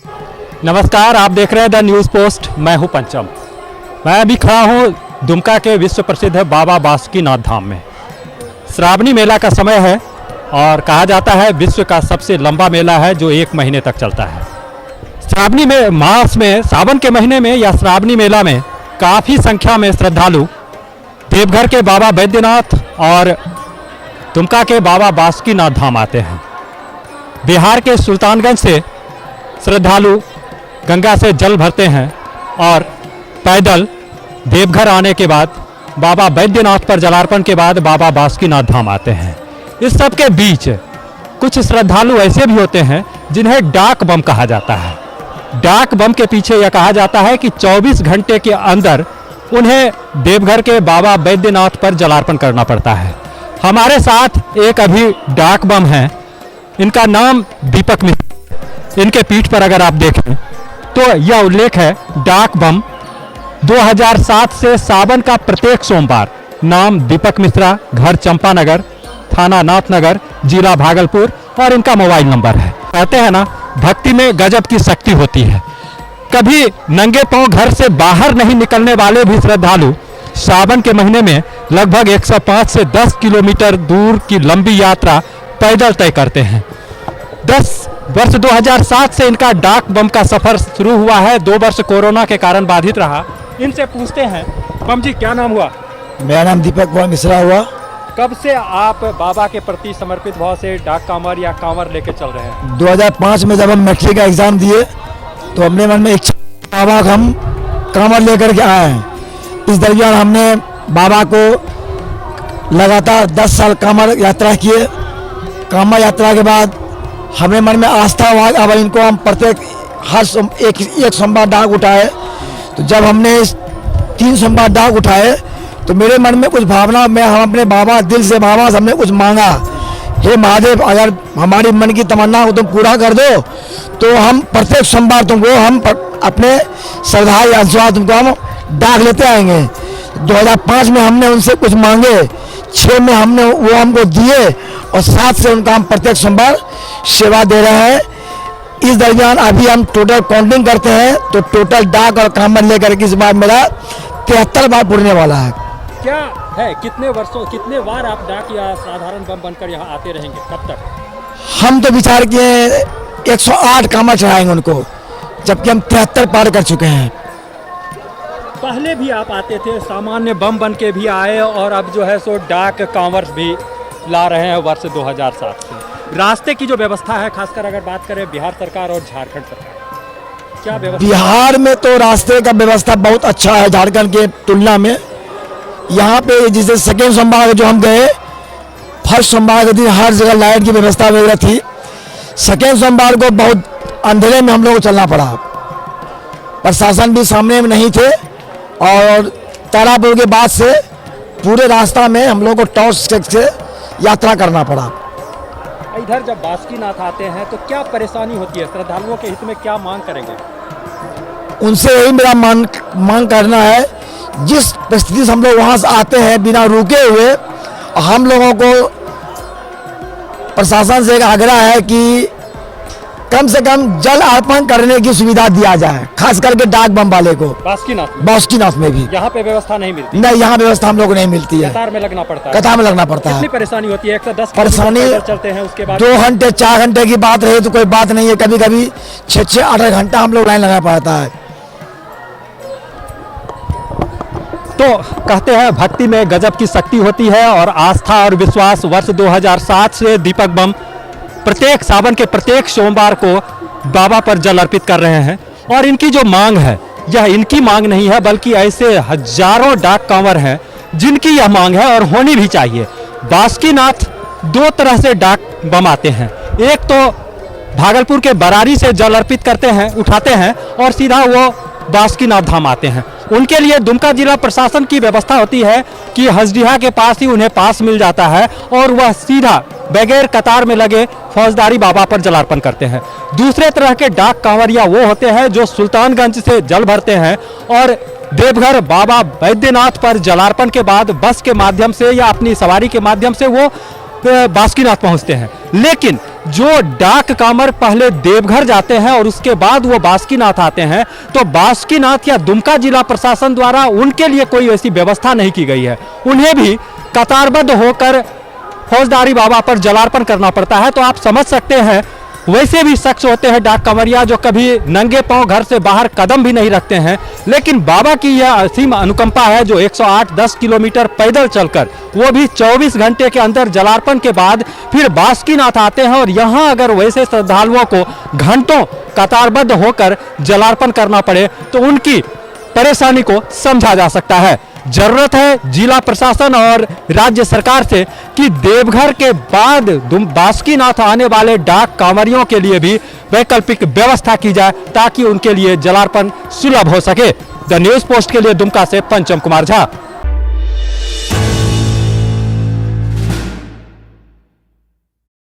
नमस्कार, आप देख रहे हैं द न्यूज़ पोस्ट। मैं हूं पंचम। मैं अभी खड़ा हूं दुमका के विश्व प्रसिद्ध बाबा बासुकीनाथ धाम में। श्रावणी मेला का समय है और कहा जाता है विश्व का सबसे लंबा मेला है जो 1 महीने तक चलता है। श्रावणी में मास में सावन के महीने में या श्रावणी मेला में काफ़ी संख्या में श्रद्धालु देवघर के बाबा बैद्यनाथ और दुमका के बाबा बासुकीनाथ धाम आते हैं। बिहार के सुल्तानगंज से श्रद्धालु गंगा से जल भरते हैं और पैदल देवघर आने के बाद बाबा बैद्यनाथ पर जलार्पण के बाद बाबा बासुकीनाथ धाम आते हैं। इस सब के बीच कुछ श्रद्धालु ऐसे भी होते हैं जिन्हें डाक बम कहा जाता है। डाक बम के पीछे यह कहा जाता है कि 24 घंटे के अंदर उन्हें देवघर के बाबा बैद्यनाथ पर जलार्पण करना पड़ता है। हमारे साथ एक अभी डाक बम है, इनका नाम दीपक मिश्रा। इनके पीठ पर अगर आप देखें तो यह उल्लेख है डाक बम 2007 से सावन का प्रत्येक सोमवार। नाम दीपक मिश्रा, घर चंपानगर, थाना नाथनगर, जिला भागलपुर और इनका मोबाइल नंबर है। कहते हैं ना, भक्ति में गजब की शक्ति होती है। कभी नंगे पांव घर से बाहर नहीं निकलने वाले भी श्रद्धालु सावन के महीने में लगभग 105 से 10 किलोमीटर दूर की लंबी यात्रा पैदल तय करते हैं। वर्ष 2007 से इनका डाक बम का सफर शुरू हुआ है। 2 वर्ष कोरोना के कारण बाधित रहा। इनसे पूछते हैं, बम जी क्या नाम हुआ? मेरा नाम दीपक कुमार मिश्रा हुआ। कब से आप बाबा के प्रति समर्पित भाव से डाक कांवर या कांवर लेके चल रहे हैं? 2005 में जब हम मैट्रिक का एग्जाम दिए तो अपने मन में इच्छा बाबा को हम कांवर लेकर के आए हैं। इस दरमियान हमने बाबा को लगातार 10 साल कांवर यात्रा किए। कांवर यात्रा के बाद हमें मन में आस्था हुआ अब इनको हम प्रत्येक एक सोमवार डाक उठाए। तो जब हमने 3 सोमवार डाक उठाए तो मेरे मन में कुछ भावना में हम अपने बाबा दिल से बाबा से हमने कुछ मांगा, हे महादेव अगर हमारी मन की तमन्ना को तुम पूरा कर दो तो हम प्रत्येक सोमवार तुमको हम अपने श्रद्धा या विश्वास तुमको हम डाक लेते आएंगे। 2005 में हमने उनसे कुछ मांगे, 6 में हमने वो हमको दिए और 7 से उनका हम प्रत्येक सोमवार सेवा दे रहे हैं। इस दरमियान अभी हम टोटल काउंटिंग करते हैं तो टोटल डाक और कांवर लेकर के इस बार मेरा 73 बार पुरने वाला है। क्या है, कितने बार आप डाक या साधारण बम बनकर यहाँ आते रहेंगे, कब तक? हम तो विचार किए 108 कांवर चढ़ाएंगे उनको, जबकि हम 73 पार कर चुके हैं। पहले भी आप आते थे, सामान्य बम बन के भी आए और अब जो है सो डाक कांवर भी ला रहे हैं वर्ष 2007 से। रास्ते की जो व्यवस्था है, खासकर अगर बात करें बिहार सरकार और झारखंड सरकार, क्या व्यवस्था? बिहार में तो रास्ते का व्यवस्था बहुत अच्छा है झारखंड के तुलना में। यहाँ पे जैसे सेकेंड सोमवार जो हम गए, फर्स्ट सोमवार के दिन हर जगह लाइट की व्यवस्था वगैरह थी। सेकेंड सोमवार को बहुत अंधेरे में हम लोग को चलना पड़ा, प्रशासन भी सामने में नहीं थे और तारापुर के बाद से पूरे रास्ता में हम लोग को टॉर्च से यात्रा करना पड़ा। इधर जब बासुकीनाथ आते हैं तो क्या परेशानी होती है? श्रद्धालुओं के हित में क्या मांग करेंगे? उनसे यही मेरा मांग करना है, जिस परिस्थिति से हम लोग वहाँ से आते हैं बिना रुके हुए, हम लोगों को प्रशासन से एक आग्रह है कि कम से कम जल अर्पण करने की सुविधा दिया जाए, खास करके डाक बम वाले को। बासुकीनाथ में भी यहाँ पे व्यवस्था नहीं मिलती? नहीं, यहाँ व्यवस्था हम लोग को नहीं मिलती है। कतार में लगना पड़ता है। कतार में लगना पड़ता है। कितनी परेशानी होती है? 110 परेशानी चलते हैं, उसके बाद 2 घंटे 4 घंटे की बात रहे तो कोई बात नहीं है, कभी कभी 6-6 8 घंटा हम लोग लाइन लगा पड़ता है। तो कहते हैं भक्ति में गजब की शक्ति होती है और आस्था और विश्वास। वर्ष 2007 से दीपक बम प्रत्येक सावन के प्रत्येक सोमवार को बाबा पर जल अर्पित कर रहे हैं और इनकी जो मांग है, यह इनकी मांग नहीं है बल्कि ऐसे हजारों डाक कांवर हैं जिनकी यह मांग है और होनी भी चाहिए। बासुकीनाथ 2 तरह से डाक बम आते हैं। एक तो भागलपुर के बरारी से जल अर्पित करते हैं, उठाते हैं और सीधा वो बासुकीनाथ धाम आते हैं। उनके लिए दुमका जिला प्रशासन की व्यवस्था होती है कि हसडीहा के पास ही उन्हें पास मिल जाता है और वह सीधा बगैर कतार में लगे फौजदारी बाबा पर जलार्पण करते हैं। दूसरे तरह के डाक कांवरिया वो होते हैं जो सुल्तानगंज से जल भरते हैं और देवघर बाबा बैद्यनाथ पर जलार्पण के बाद बस के माध्यम से या अपनी सवारी के माध्यम से वो बासुकीनाथ पहुंचते हैं। लेकिन जो डाक कांवर पहले देवघर जाते हैं और उसके बाद वो बासुकीनाथ आते हैं, तो बासुकीनाथ या दुमका जिला प्रशासन द्वारा उनके लिए कोई ऐसी व्यवस्था नहीं की गई है। उन्हें भी कतारबद्ध होकर फौजदारी बाबा पर जलार्पण करना पड़ता है। तो आप समझ सकते हैं, वैसे भी शख्स होते हैं डाक कंवरिया जो कभी नंगे पांव घर से बाहर कदम भी नहीं रखते हैं, लेकिन बाबा की यह असीम अनुकंपा है जो 108-10 किलोमीटर पैदल चलकर, वो भी 24 घंटे के अंदर जलार्पण के बाद फिर बासुकीनाथ आते हैं। और यहाँ अगर वैसे श्रद्धालुओं को घंटों कतारबद्ध होकर जलार्पण करना पड़े तो उनकी परेशानी को समझा जा सकता है। जरूरत है जिला प्रशासन और राज्य सरकार से कि देवघर के बाद बासुकीनाथ आने वाले डाक कांवरियों के लिए भी वैकल्पिक व्यवस्था की जाए ताकि उनके लिए जलार्पण सुलभ हो सके। द न्यूज़ पोस्ट के लिए दुमका से पंचम कुमार झा।